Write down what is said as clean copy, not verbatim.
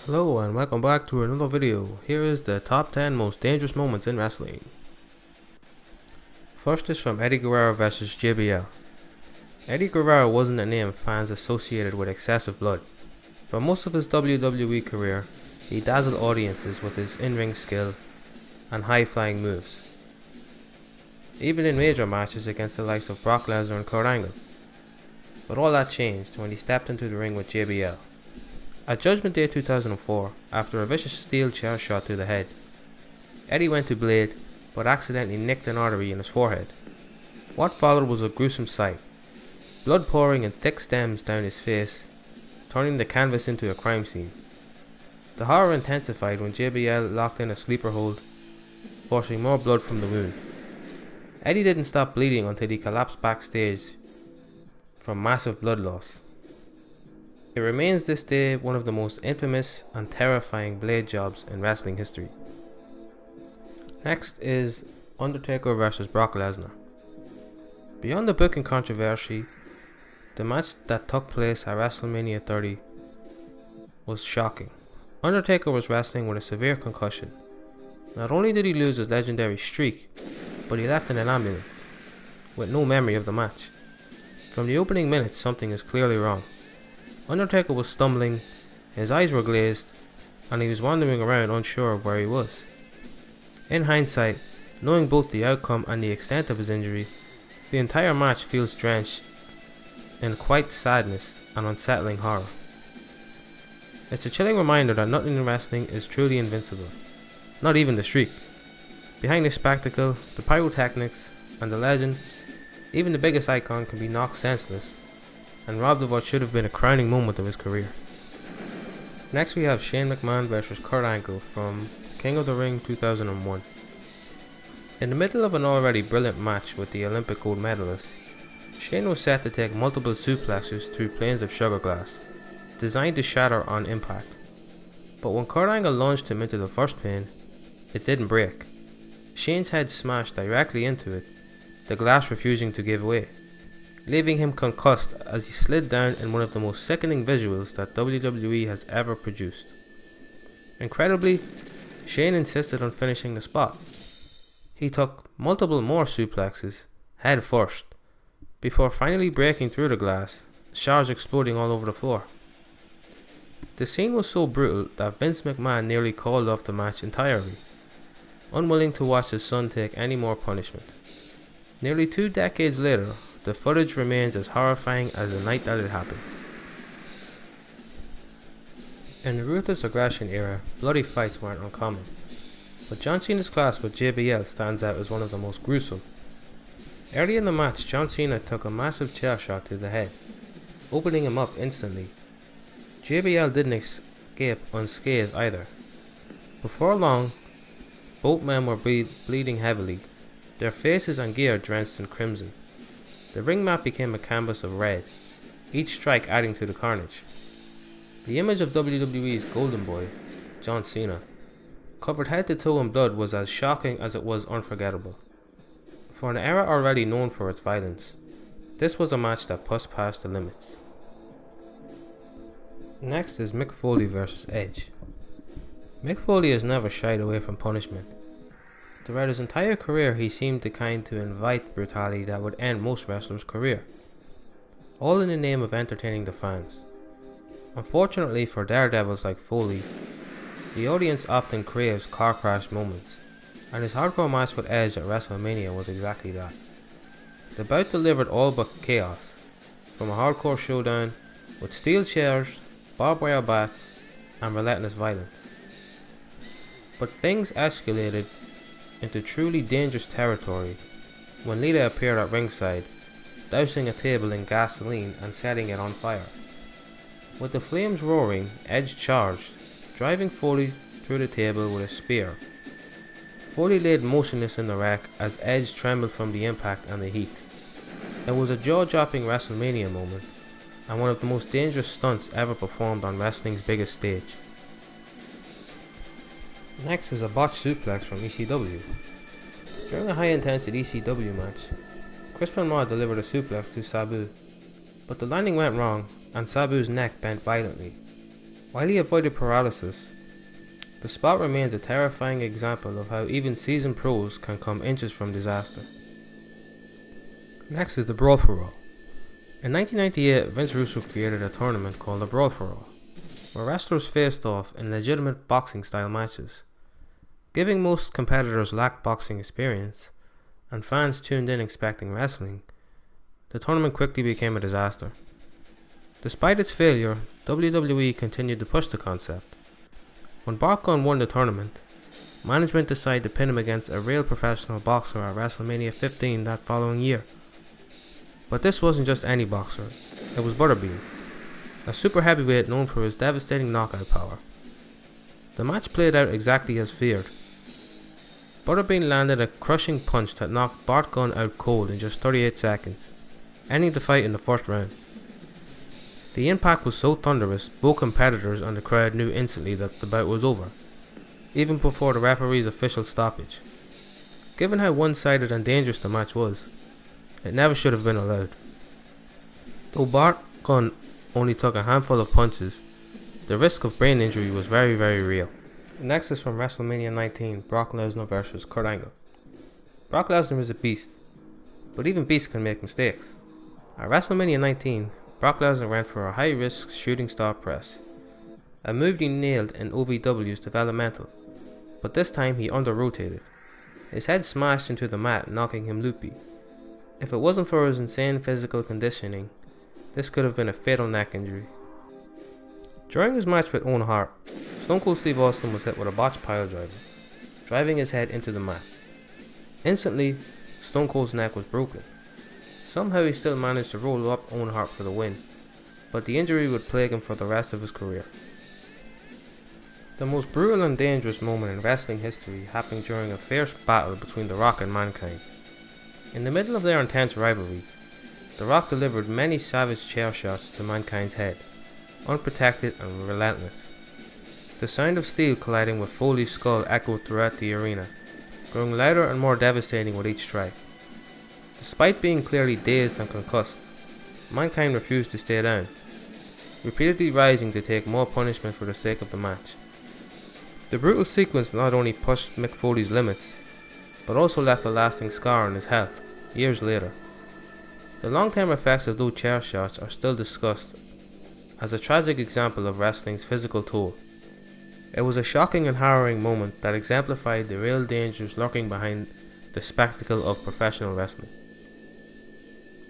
Hello and welcome back to another video. Here is the top 10 most dangerous moments in wrestling. First is from Eddie Guerrero vs JBL. Eddie Guerrero wasn't a name fans associated with excessive blood. For most of his WWE career, he dazzled audiences with his in-ring skill and high-flying moves, even in major matches against the likes of Brock Lesnar and Kurt Angle. But all that changed when he stepped into the ring with JBL. At Judgment Day 2004, after a vicious steel chair shot to the head, Eddie went to blade but accidentally nicked an artery in his forehead. What followed was a gruesome sight, blood pouring in thick stems down his face, turning the canvas into a crime scene. The horror intensified when JBL locked in a sleeper hold, forcing more blood from the wound. Eddie didn't stop bleeding until he collapsed backstage from massive blood loss. It remains this day one of the most infamous and terrifying blade jobs in wrestling history. Next is Undertaker vs Brock Lesnar. Beyond the booking controversy, the match that took place at WrestleMania 30 was shocking. Undertaker was wrestling with a severe concussion. Not only did he lose his legendary streak, but he left in an ambulance, with no memory of the match. From the opening minutes, something is clearly wrong. Undertaker was stumbling, his eyes were glazed, and he was wandering around unsure of where he was. In hindsight, knowing both the outcome and the extent of his injury, the entire match feels drenched in quiet sadness and unsettling horror. It's a chilling reminder that nothing in wrestling is truly invincible, not even the streak. Behind the spectacle, the pyrotechnics, and the legend, even the biggest icon can be knocked senseless and robbed of what should have been a crowning moment of his career. Next we have Shane McMahon vs Kurt Angle from King of the Ring 2001. In the middle of an already brilliant match with the Olympic gold medalist, Shane was set to take multiple suplexes through planes of sugar glass, designed to shatter on impact. But when Kurt Angle launched him into the first plane, it didn't break. Shane's head smashed directly into it, the glass refusing to give way, leaving him concussed as he slid down in one of the most sickening visuals that WWE has ever produced. Incredibly, Shane insisted on finishing the spot. He took multiple more suplexes, head first, before finally breaking through the glass, shards exploding all over the floor. The scene was so brutal that Vince McMahon nearly called off the match entirely, unwilling to watch his son take any more punishment. Nearly 2 decades later, the footage remains as horrifying as the night that it happened. In the ruthless aggression era, bloody fights weren't uncommon, but John Cena's clash with JBL stands out as one of the most gruesome. Early in the match, John Cena took a massive chair shot to the head, opening him up instantly. JBL didn't escape unscathed either. Before long, both men were bleeding heavily, their faces and gear drenched in crimson. The ring mat became a canvas of red, each strike adding to the carnage. The image of WWE's golden boy, John Cena, covered head to toe in blood was as shocking as it was unforgettable. For an era already known for its violence, this was a match that pushed past the limits. Next is Mick Foley vs Edge. Mick Foley has never shied away from punishment. Throughout his entire career, he seemed the kind to invite brutality that would end most wrestlers' career, all in the name of entertaining the fans. Unfortunately for daredevils like Foley, the audience often craves car crash moments, and his hardcore match with Edge at WrestleMania was exactly that. The bout delivered all but chaos, from a hardcore showdown with steel chairs, barbed wire bats, and relentless violence. But things escalated into truly dangerous territory when Lita appeared at ringside, dousing a table in gasoline and setting it on fire. With the flames roaring, Edge charged, driving Foley through the table with a spear. Foley laid motionless in the wreck as Edge trembled from the impact and the heat. It was a jaw-dropping WrestleMania moment, and one of the most dangerous stunts ever performed on wrestling's biggest stage. Next is a botched suplex from ECW. During a high-intensity ECW match, Chris Benoit delivered a suplex to Sabu, but the landing went wrong and Sabu's neck bent violently. While he avoided paralysis, the spot remains a terrifying example of how even seasoned pros can come inches from disaster. Next is the Brawl for All. In 1998, Vince Russo created a tournament called the Brawl for All, where wrestlers faced off in legitimate boxing style matches. Giving most competitors lacked boxing experience, and fans tuned in expecting wrestling, the tournament quickly became a disaster. Despite its failure, WWE continued to push the concept. When Bart Gunn won the tournament, management decided to pin him against a real professional boxer at WrestleMania 15 that following year. But this wasn't just any boxer, it was Butterbean, a super heavyweight known for his devastating knockout power. The match played out exactly as feared. Butterbean landed a crushing punch that knocked Bart Gunn out cold in just 38 seconds, ending the fight in the first round. The impact was so thunderous, both competitors and the crowd knew instantly that the bout was over, even before the referee's official stoppage. Given how one-sided and dangerous the match was, it never should have been allowed. Though Bart Gunn only took a handful of punches, the risk of brain injury was very, very real. Next is from WrestleMania 19, Brock Lesnar vs Kurt Angle. Brock Lesnar is a beast, but even beasts can make mistakes. At WrestleMania 19, Brock Lesnar went for a high-risk shooting star press, a move he nailed in OVW's developmental, but this time he under-rotated. His head smashed into the mat, knocking him loopy. If it wasn't for his insane physical conditioning, this could have been a fatal neck injury. During his match with Owen Hart, Stone Cold Steve Austin was hit with a botched piledriver, driving his head into the mat. Instantly, Stone Cold's neck was broken. Somehow he still managed to roll up Owen Hart for the win, but the injury would plague him for the rest of his career. The most brutal and dangerous moment in wrestling history happened during a fierce battle between The Rock and Mankind. In the middle of their intense rivalry, The Rock delivered many savage chair shots to Mankind's head, unprotected and relentless. The sound of steel colliding with Foley's skull echoed throughout the arena, growing louder and more devastating with each strike. Despite being clearly dazed and concussed, Mankind refused to stay down, repeatedly rising to take more punishment for the sake of the match. The brutal sequence not only pushed Mick Foley's limits, but also left a lasting scar on his health, years later. The long-term effects of those chair shots are still discussed as a tragic example of wrestling's physical toll. It was a shocking and harrowing moment that exemplified the real dangers lurking behind the spectacle of professional wrestling.